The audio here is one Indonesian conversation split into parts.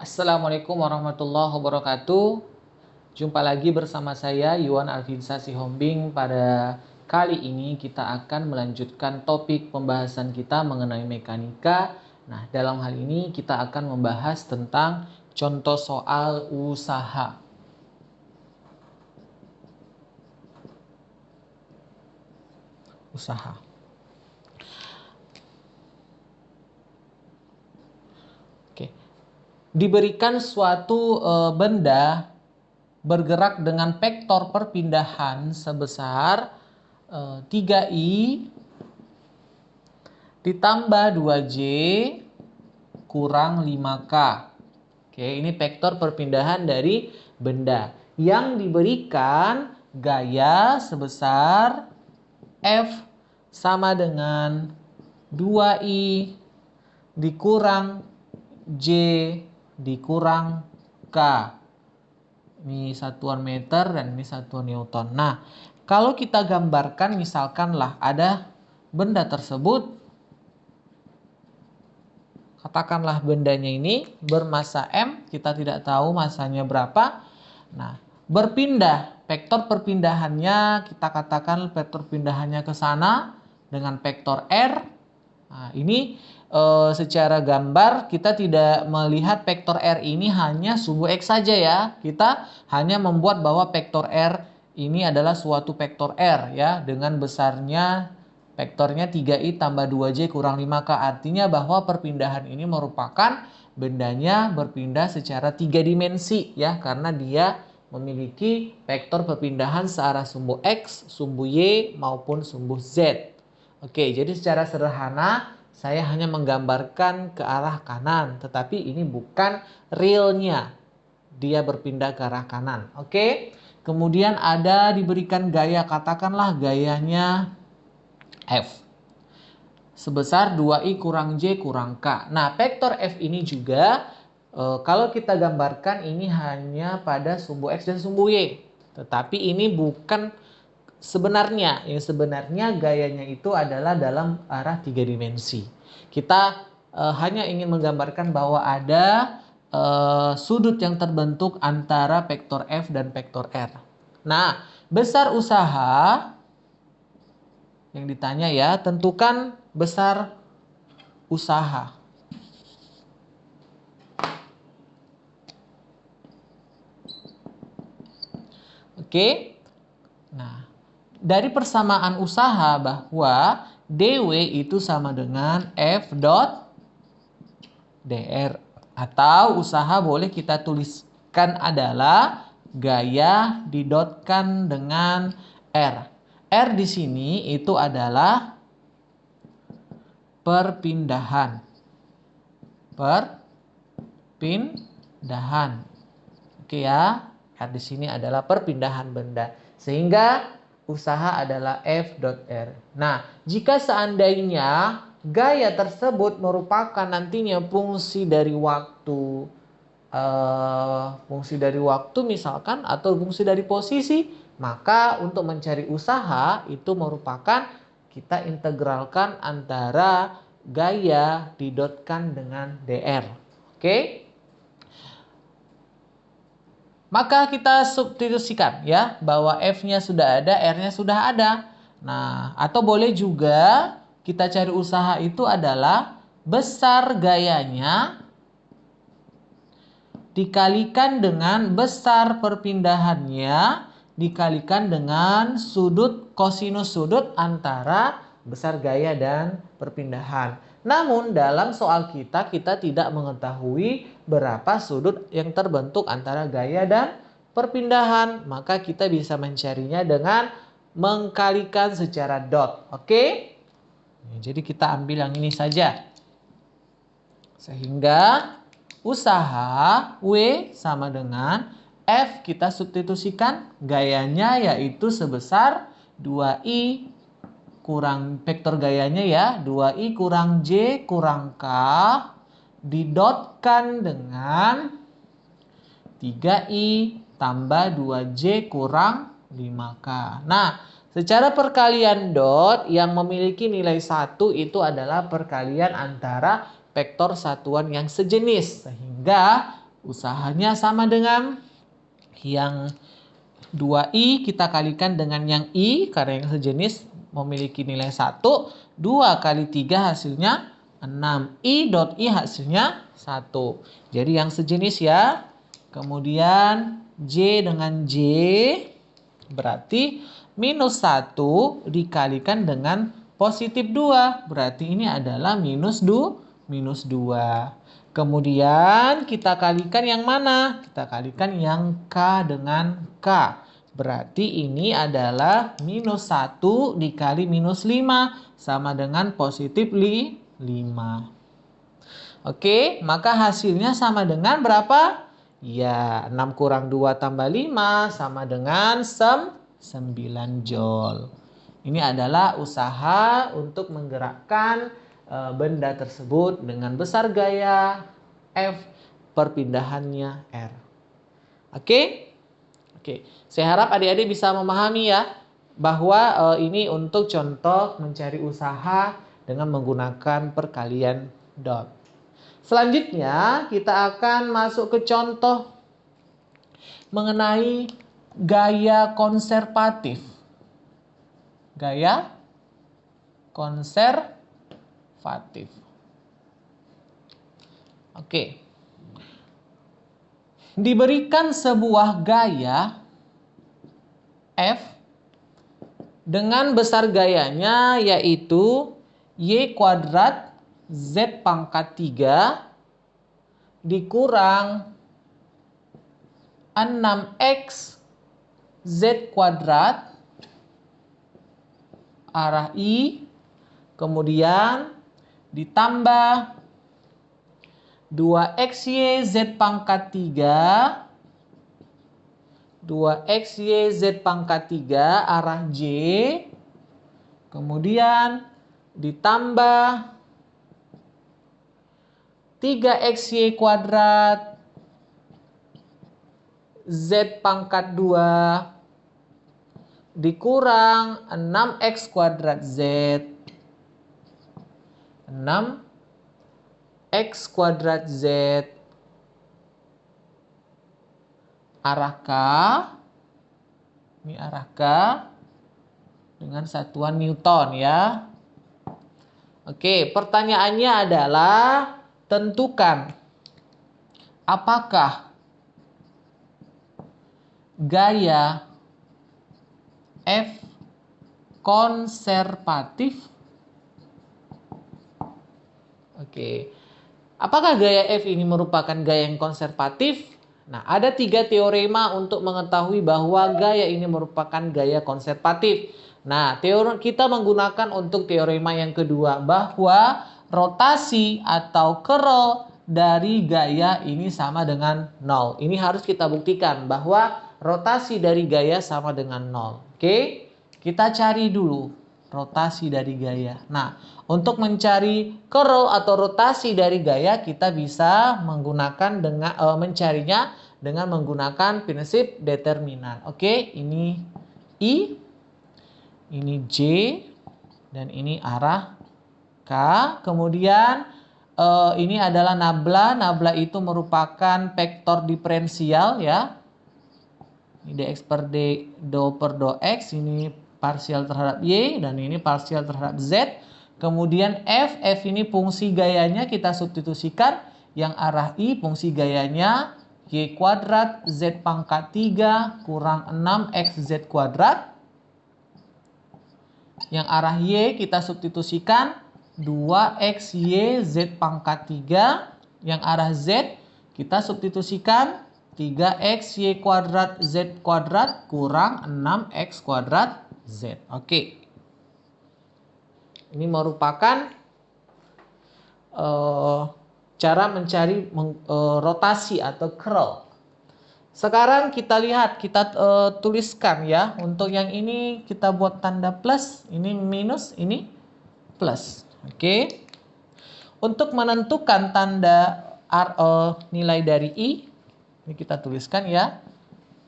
Assalamualaikum warahmatullahi wabarakatuh. Jumpa lagi bersama saya Yuan Alvinsa Sihombing. Pada kali ini kita akan melanjutkan topik pembahasan kita mengenai mekanika. Nah, dalam hal ini kita akan membahas tentang contoh soal usaha. Oke. Diberikan suatu benda bergerak dengan vektor perpindahan sebesar 3i ditambah 2j kurang 5k. Oke, ini vektor perpindahan dari benda yang diberikan gaya sebesar F sama dengan 2i dikurang J dikurang K. Ini satuan meter dan ini satuan Newton. Nah, kalau kita gambarkan misalkanlah ada benda tersebut. Katakanlah bendanya ini bermasa M, kita tidak tahu masanya berapa. Nah, berpindah, vektor perpindahannya kita katakan vektor pindahannya ke sana dengan vektor R. Nah, ini secara gambar kita tidak melihat vektor R ini hanya sumbu X saja ya. Kita hanya membuat bahwa vektor R ini adalah suatu vektor R ya, dengan besarnya vektornya 3i tambah 2j kurang 5k. Artinya bahwa perpindahan ini merupakan bendanya berpindah secara 3 dimensi ya, karena dia memiliki vektor perpindahan searah sumbu X, sumbu Y maupun sumbu Z. Oke, jadi secara sederhana saya hanya menggambarkan ke arah kanan, tetapi ini bukan realnya. Dia berpindah ke arah kanan. Oke. Kemudian ada diberikan gaya, katakanlah gayanya F sebesar 2i kurang J kurang K. Nah, vektor F ini juga kalau kita gambarkan ini hanya pada sumbu X dan sumbu Y. Tetapi ini bukan sebenarnya. Yang sebenarnya gayanya itu adalah dalam arah 3 dimensi. Kita hanya ingin menggambarkan bahwa ada sudut yang terbentuk antara vektor F dan vektor R. Nah, besar usaha yang ditanya ya, tentukan besar usaha. Oke. Nah, dari persamaan usaha bahwa DW itu sama dengan F dot DR. Atau usaha boleh kita tuliskan adalah gaya didotkan dengan R. R di sini itu adalah perpindahan. Perpindahan. Oke ya. R di sini adalah perpindahan benda. Sehingga usaha adalah F dot R. Nah, jika seandainya gaya tersebut merupakan nantinya fungsi dari waktu, misalkan, atau fungsi dari posisi, maka untuk mencari usaha itu merupakan kita integralkan antara gaya didotkan dengan DR. Oke? Maka kita substitusikan ya, bahwa F-nya sudah ada, R-nya sudah ada. Nah, atau boleh juga kita cari usaha itu adalah besar gayanya dikalikan dengan besar perpindahannya dikalikan dengan sudut kosinus sudut antara besar gaya dan perpindahan. Namun dalam soal kita tidak mengetahui berapa sudut yang terbentuk antara gaya dan perpindahan. Maka kita bisa mencarinya dengan mengkalikan secara dot. Oke? Jadi kita ambil yang ini saja. Sehingga usaha W sama dengan F kita substitusikan gayanya yaitu sebesar 2i kurang vektor gayanya ya, 2i kurang J kurang K didotkan dengan 3i tambah 2J kurang 5K. Nah, secara perkalian dot yang memiliki nilai 1 itu adalah perkalian antara vektor satuan yang sejenis. Sehingga Usahanya sama dengan yang 2I kita kalikan dengan yang I karena yang sejenis memiliki nilai 1. 2 kali 3 hasilnya 6. I dot I hasilnya 1. Jadi yang sejenis ya. Kemudian J dengan J berarti minus 1 dikalikan dengan positif 2. Berarti ini adalah minus 2. Kemudian kita kalikan yang mana? Kita kalikan yang K dengan K. Berarti ini adalah minus 1 dikali minus 5 sama dengan positif 5. Oke, maka hasilnya sama dengan berapa? Ya, 6 kurang 2 tambah 5 sama dengan 9 joule. Ini adalah usaha untuk menggerakkan benda tersebut dengan besar gaya F, perpindahannya R. Oke? Oke. Saya harap adik-adik bisa memahami ya bahwa ini untuk contoh mencari usaha dengan menggunakan perkalian dot. Selanjutnya kita akan masuk ke contoh mengenai gaya konservatif. Gaya konservatif. Oke. Diberikan sebuah gaya F dengan besar gayanya yaitu Y kuadrat Z pangkat 3 dikurang 6X Z kuadrat arah I, kemudian ditambah 2XY Z pangkat 3, 2XY Z pangkat 3 arah J, kemudian ditambah 3XY kuadrat Z pangkat 2 dikurang 6X kuadrat Z, 6X kuadrat Z arah K, ini arah K dengan satuan Newton ya. Oke, pertanyaannya adalah tentukan apakah gaya F konservatif. Oke. Apakah gaya F ini merupakan gaya yang konservatif? Nah, ada 3 teorema untuk mengetahui bahwa gaya ini merupakan gaya konservatif. Nah, kita menggunakan untuk teorema yang kedua bahwa rotasi atau curl dari gaya ini sama dengan 0. Ini harus kita buktikan bahwa rotasi dari gaya sama dengan 0. Oke, kita cari dulu rotasi dari gaya. Nah, untuk mencari curl atau rotasi dari gaya kita bisa menggunakan dengan mencarinya dengan menggunakan prinsip determinan. Oke, ini I, ini J, dan ini arah K. Kemudian ini adalah nabla. Nabla itu merupakan vektor diferensial ya. Ini dx per do per do x, ini parsial terhadap y, dan ini parsial terhadap z. Kemudian f ini fungsi gayanya kita substitusikan. Yang arah I fungsi gayanya y kuadrat z pangkat 3 kurang 6x z kuadrat. Yang arah y kita substitusikan 2xy z pangkat 3. Yang arah z kita substitusikan 3x y kuadrat z kuadrat kurang 6x kuadrat z. Oke. Ini merupakan cara mencari rotasi atau curl. Sekarang kita lihat, kita tuliskan ya. Untuk yang ini kita buat tanda plus, ini minus, ini plus. Oke. Untuk menentukan tanda nilai dari I, ini kita tuliskan ya,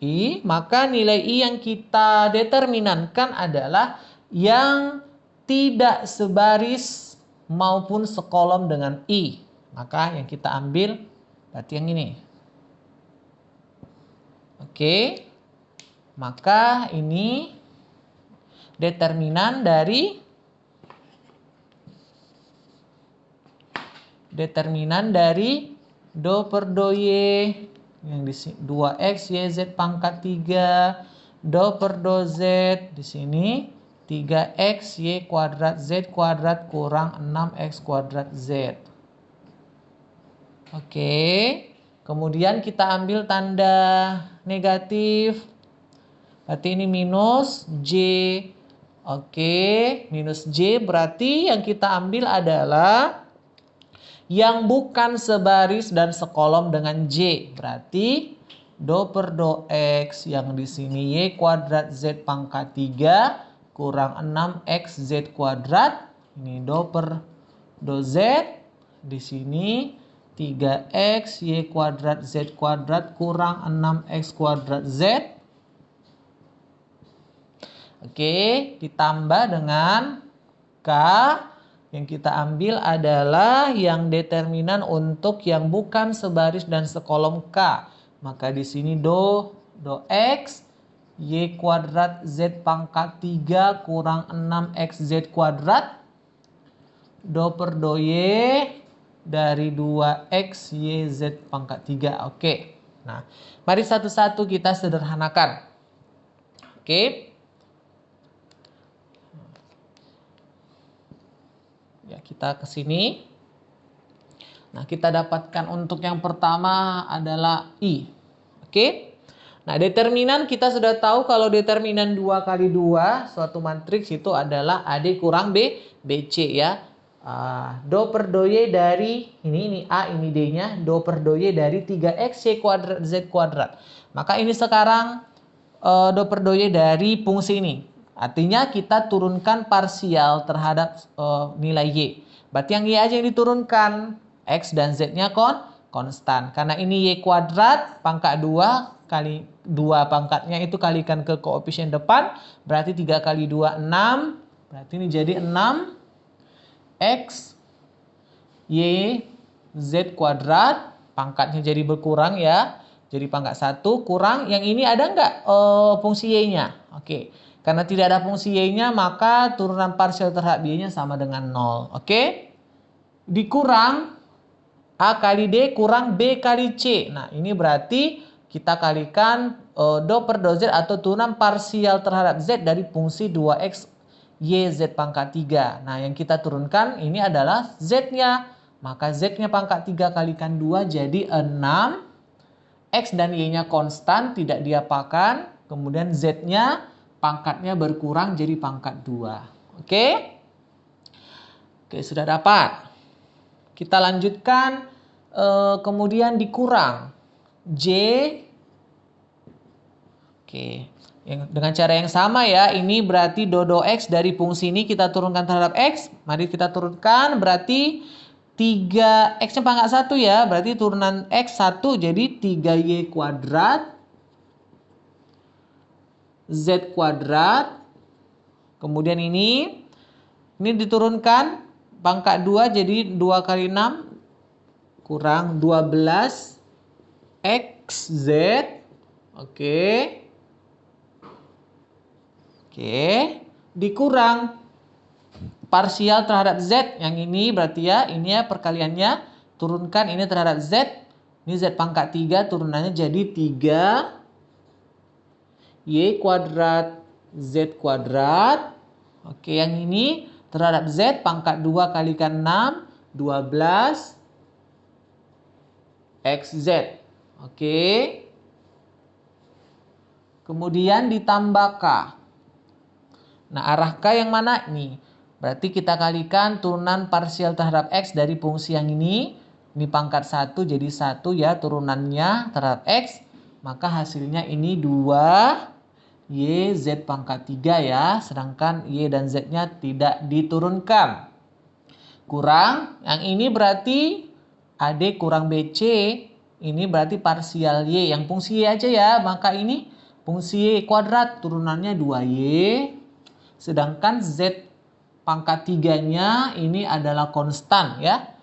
I, maka nilai I yang kita determinankan adalah yang tidak sebaris maupun sekolom dengan I. Maka yang kita ambil berarti yang ini. Oke. Maka ini determinan dari do per do y yang di sini 2x yz pangkat 3 do per do z di sini 3x y kuadrat z kuadrat kurang 6x kuadrat z. Oke. Kemudian kita ambil tanda negatif. Berarti ini minus J. Oke, minus J berarti yang kita ambil adalah yang bukan sebaris dan sekolom dengan J. Berarti do per do X yang di sini Y kuadrat Z pangkat 3 kurang 6X Z kuadrat. Ini do per do Z. Di sini 3X Y kuadrat Z kuadrat kurang 6X kuadrat Z. Oke, ditambah dengan K. Yang kita ambil adalah yang determinan untuk yang bukan sebaris dan sekolom K. Maka di sini do X Y kuadrat Z pangkat 3 kurang 6X Z kuadrat. Do per do Y dari 2X Y Z pangkat 3. Oke. Nah, mari satu-satu kita sederhanakan. Oke. Ya, kita ke sini. Nah, kita dapatkan untuk yang pertama adalah I. Oke. Nah, determinan kita sudah tahu kalau determinan 2 kali 2 suatu matriks itu adalah AD kurang B, BC ya. Do per do Y dari ini A, ini D-nya. Do per do Y dari 3X Y kuadrat Z kuadrat. Maka ini sekarang do per do Y dari fungsi ini. Artinya kita turunkan parsial terhadap nilai Y. Berarti yang Y aja yang diturunkan. X dan Z-nya konstan. Karena ini Y kuadrat pangkat 2 kali 2 pangkatnya itu kalikan ke koefisien depan. Berarti 3 kali 2, 6. Berarti ini jadi 6 X Y Z kuadrat. Pangkatnya jadi berkurang ya. Jadi pangkat 1 kurang. Yang ini ada nggak fungsi Y-nya? Oke. Karena tidak ada fungsi Y-nya, maka turunan parsial terhadap Y-nya sama dengan 0. Oke? Dikurang A kali D kurang B kali C. Nah, ini berarti kita kalikan do per do Z atau turunan parsial terhadap Z dari fungsi 2X Y Z pangkat 3. Nah, yang kita turunkan ini adalah Z-nya. Maka Z-nya pangkat 3 kalikan 2 jadi 6. X dan Y-nya konstan, tidak diapakan. Kemudian Z-nya pangkatnya berkurang jadi pangkat 2. Oke? Oke, sudah dapat. Kita lanjutkan. Kemudian dikurang. J. Oke. Dengan cara yang sama ya. Ini berarti do X dari fungsi ini kita turunkan terhadap X. Mari kita turunkan. Berarti 3 X-nya pangkat 1 ya. Berarti turunan X 1 jadi 3Y kuadrat. Z kuadrat. Kemudian ini diturunkan pangkat 2 jadi 2 kali 6 kurang 12 XZ. Oke. Dikurang parsial terhadap Z. Yang ini berarti ya, ini ya perkaliannya. Turunkan ini terhadap Z. Ini Z pangkat 3 turunannya jadi 3 Y kuadrat Z kuadrat. Oke, yang ini terhadap Z pangkat 2 kalikan 6, 12 XZ. Oke. Kemudian ditambah K. Nah, arah K yang mana? Nih. Berarti kita kalikan turunan parsial terhadap X dari fungsi yang ini. Ini pangkat 1 jadi 1 ya turunannya terhadap X. Maka hasilnya ini 2 Y Z pangkat 3 ya. Sedangkan Y dan Z-nya tidak diturunkan. Kurang. Yang ini berarti AD kurang BC. Ini berarti parsial Y. Yang fungsi Y aja ya. Maka ini fungsi Y kuadrat. Turunannya 2Y. Sedangkan Z pangkat 3-nya ini adalah konstan ya.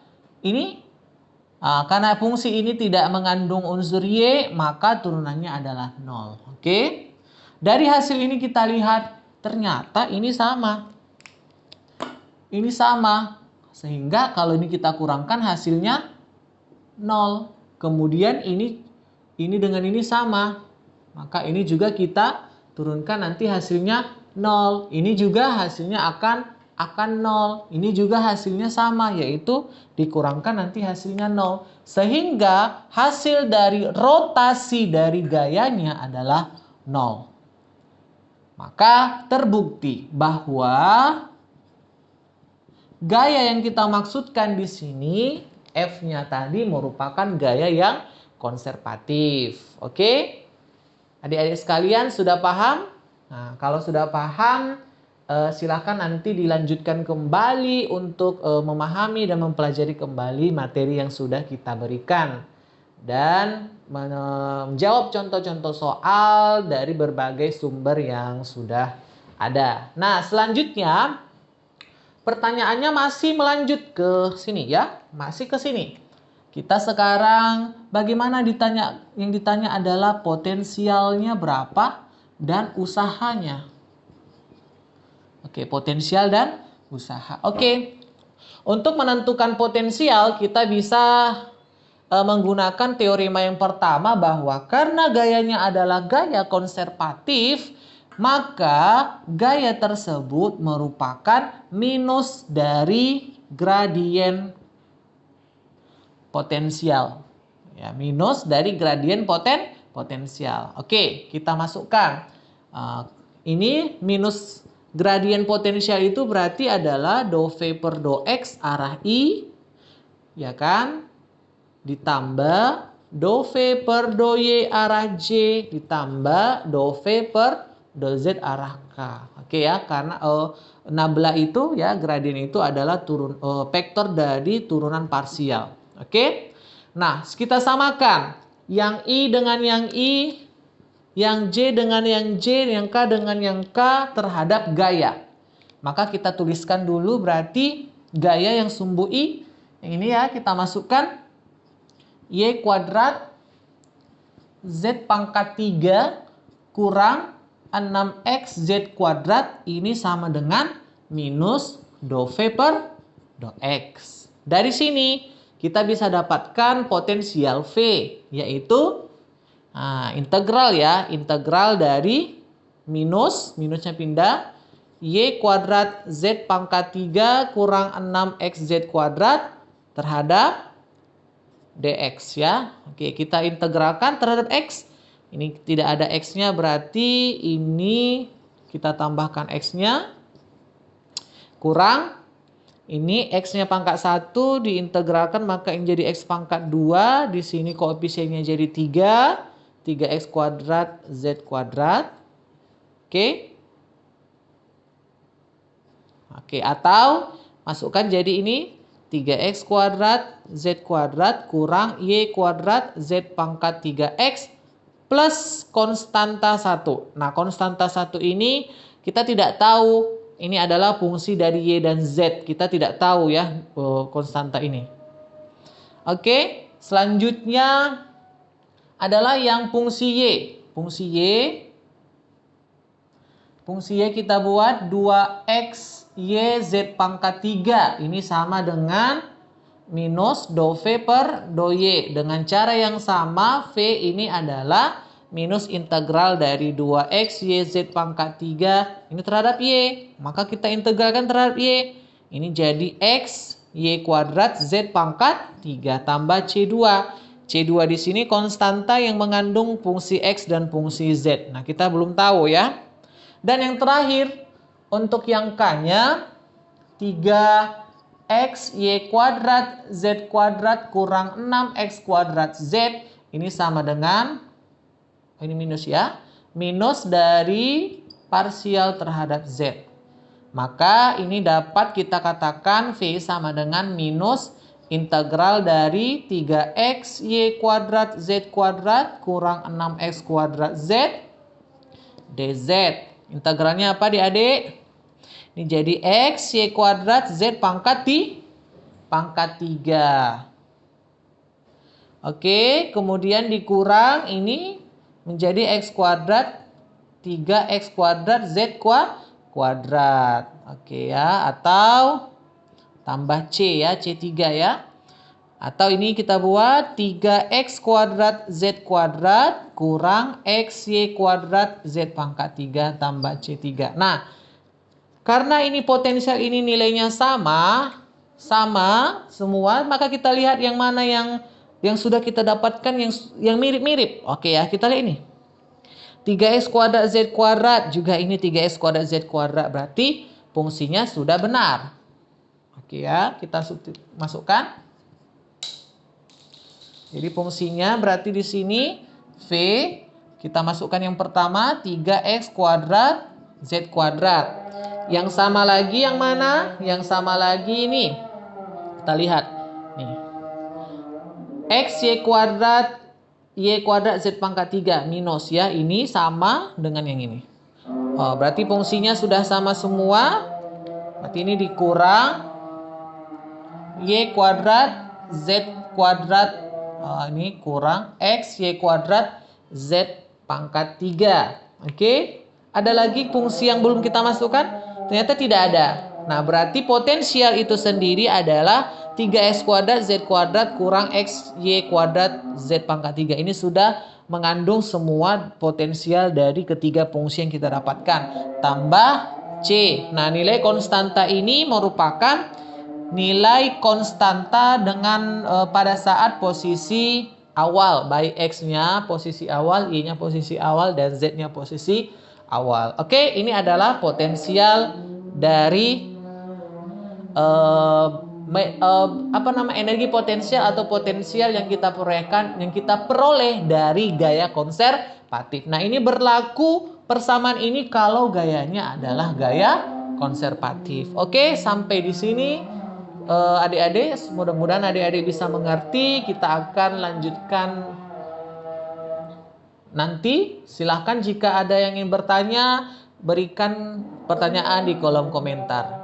Ini Karena fungsi ini tidak mengandung unsur Y, maka turunannya adalah 0. Oke? Dari hasil ini kita lihat, ternyata ini sama. Ini sama. Sehingga kalau ini kita kurangkan hasilnya 0. Kemudian ini dengan ini sama. Maka ini juga kita turunkan nanti hasilnya 0. Ini juga hasilnya akan 0. Ini juga hasilnya sama, yaitu dikurangkan nanti hasilnya 0. Sehingga hasil dari rotasi dari gayanya adalah 0. Maka terbukti bahwa gaya yang kita maksudkan di sini, F-nya tadi merupakan gaya yang konservatif. Oke? Adik-adik sekalian sudah paham? Nah, kalau sudah paham, silakan nanti dilanjutkan kembali untuk memahami dan mempelajari kembali materi yang sudah kita berikan. Dan menjawab contoh-contoh soal dari berbagai sumber yang sudah ada. Nah, selanjutnya pertanyaannya masih melanjut ke sini ya, masih ke sini. Kita sekarang bagaimana yang ditanya adalah potensialnya berapa dan usahanya. Oke, potensial dan usaha. Oke. Untuk menentukan potensial kita bisa menggunakan teorema yang pertama bahwa karena gayanya adalah gaya konservatif, maka gaya tersebut merupakan minus dari gradien potensial. Ya, minus dari gradien potensial. Oke, kita masukkan. Ini minus gradien potensial itu berarti adalah dou V per dou X arah I, ya kan? Ditambah dou V per dou Y arah J, ditambah dou V per dou Z arah K. Oke ya, karena nabla itu ya, gradien itu adalah vektor dari turunan parsial. Oke. Nah, kita samakan yang I dengan yang I, yang J dengan yang J, yang K dengan yang K terhadap gaya. Maka kita tuliskan dulu berarti gaya yang sumbu I. Yang ini ya, kita masukkan Y kuadrat Z pangkat 3 kurang 6X Z kuadrat ini sama dengan minus dou V per dou X. Dari sini kita bisa dapatkan potensial V, yaitu integral ya, integral dari minusnya pindah, Y kuadrat Z pangkat 3 kurang 6X Z kuadrat terhadap dx ya. Oke, kita integralkan terhadap X. Ini tidak ada X-nya, berarti ini kita tambahkan X-nya. Kurang. Ini X-nya pangkat 1 diintegralkan, maka yang jadi X pangkat 2. Di sini koefisiennya jadi 3. 3X kuadrat Z kuadrat. Oke. Oke, atau masukkan jadi ini 3X kuadrat Z kuadrat kurang Y kuadrat Z pangkat 3X plus konstanta 1. Nah, konstanta 1 ini kita tidak tahu. Ini adalah fungsi dari Y dan Z. Kita tidak tahu ya konstanta ini. Oke, selanjutnya adalah yang fungsi Y. Fungsi Y kita buat 2X Y Z pangkat 3. Ini sama dengan minus dou V per dou Y. Dengan cara yang sama, V ini adalah minus integral dari 2X Y Z pangkat 3 ini terhadap Y. Maka kita integralkan terhadap Y. Ini jadi X Y kuadrat Z pangkat 3 tambah C2. C2 di sini konstanta yang mengandung fungsi X dan fungsi Z. Nah, kita belum tahu ya. Dan yang terakhir, untuk yang K-nya 3X Y kuadrat Z kuadrat kurang 6X kuadrat Z. Ini sama dengan, ini minus ya, minus dari parsial terhadap Z. Maka ini dapat kita katakan V sama dengan minus integral dari 3X Y kuadrat Z kuadrat kurang 6X kuadrat Z dz. Integralnya apa adik-adik? Ini jadi X Y kuadrat Z pangkat 3. Oke, kemudian dikurang ini menjadi X kuadrat 3X kuadrat Z kuadrat. Oke ya, atau tambah C ya, C3 ya. Atau ini kita buat 3X kuadrat Z kuadrat kurang XY kuadrat Z pangkat 3 tambah C3. Nah, karena ini potensial ini nilainya sama semua, maka kita lihat yang mana yang sudah kita dapatkan yang mirip-mirip. Oke ya, kita lihat ini. 3X kuadrat Z kuadrat, juga ini 3X kuadrat Z kuadrat, berarti fungsinya sudah benar. Oke ya, kita masukkan. Jadi fungsinya berarti di sini V, kita masukkan yang pertama 3X kuadrat Z kuadrat. Yang sama lagi yang mana? Yang sama lagi ini. Kita lihat. Nih. X Y kuadrat Y kuadrat Z pangkat 3 minus ya. Ini sama dengan yang ini. Oh, berarti fungsinya sudah sama semua. Berarti ini dikurang Y kuadrat Z kuadrat. Ini kurang X Y kuadrat Z pangkat 3. Oke. Ada lagi fungsi yang belum kita masukkan? Ternyata tidak ada. Nah, berarti potensial itu sendiri adalah 3X kuadrat Z kuadrat kurang X Y kuadrat Z pangkat 3. Ini sudah mengandung semua potensial dari ketiga fungsi yang kita dapatkan. Tambah C. Nah, nilai konstanta ini merupakan nilai konstanta dengan pada saat posisi awal. Baik X-nya posisi awal, Y-nya posisi awal, dan Z-nya posisi awal. Oke, ini adalah potensial dari energi potensial atau potensial yang kita peroleh dari gaya konservatif. Nah, ini berlaku persamaan ini kalau gayanya adalah gaya konservatif. Oke, sampai di sini adik-adik, mudah-mudahan adik-adik bisa mengerti. Kita akan lanjutkan nanti. Silahkan jika ada yang ingin bertanya, berikan pertanyaan di kolom komentar.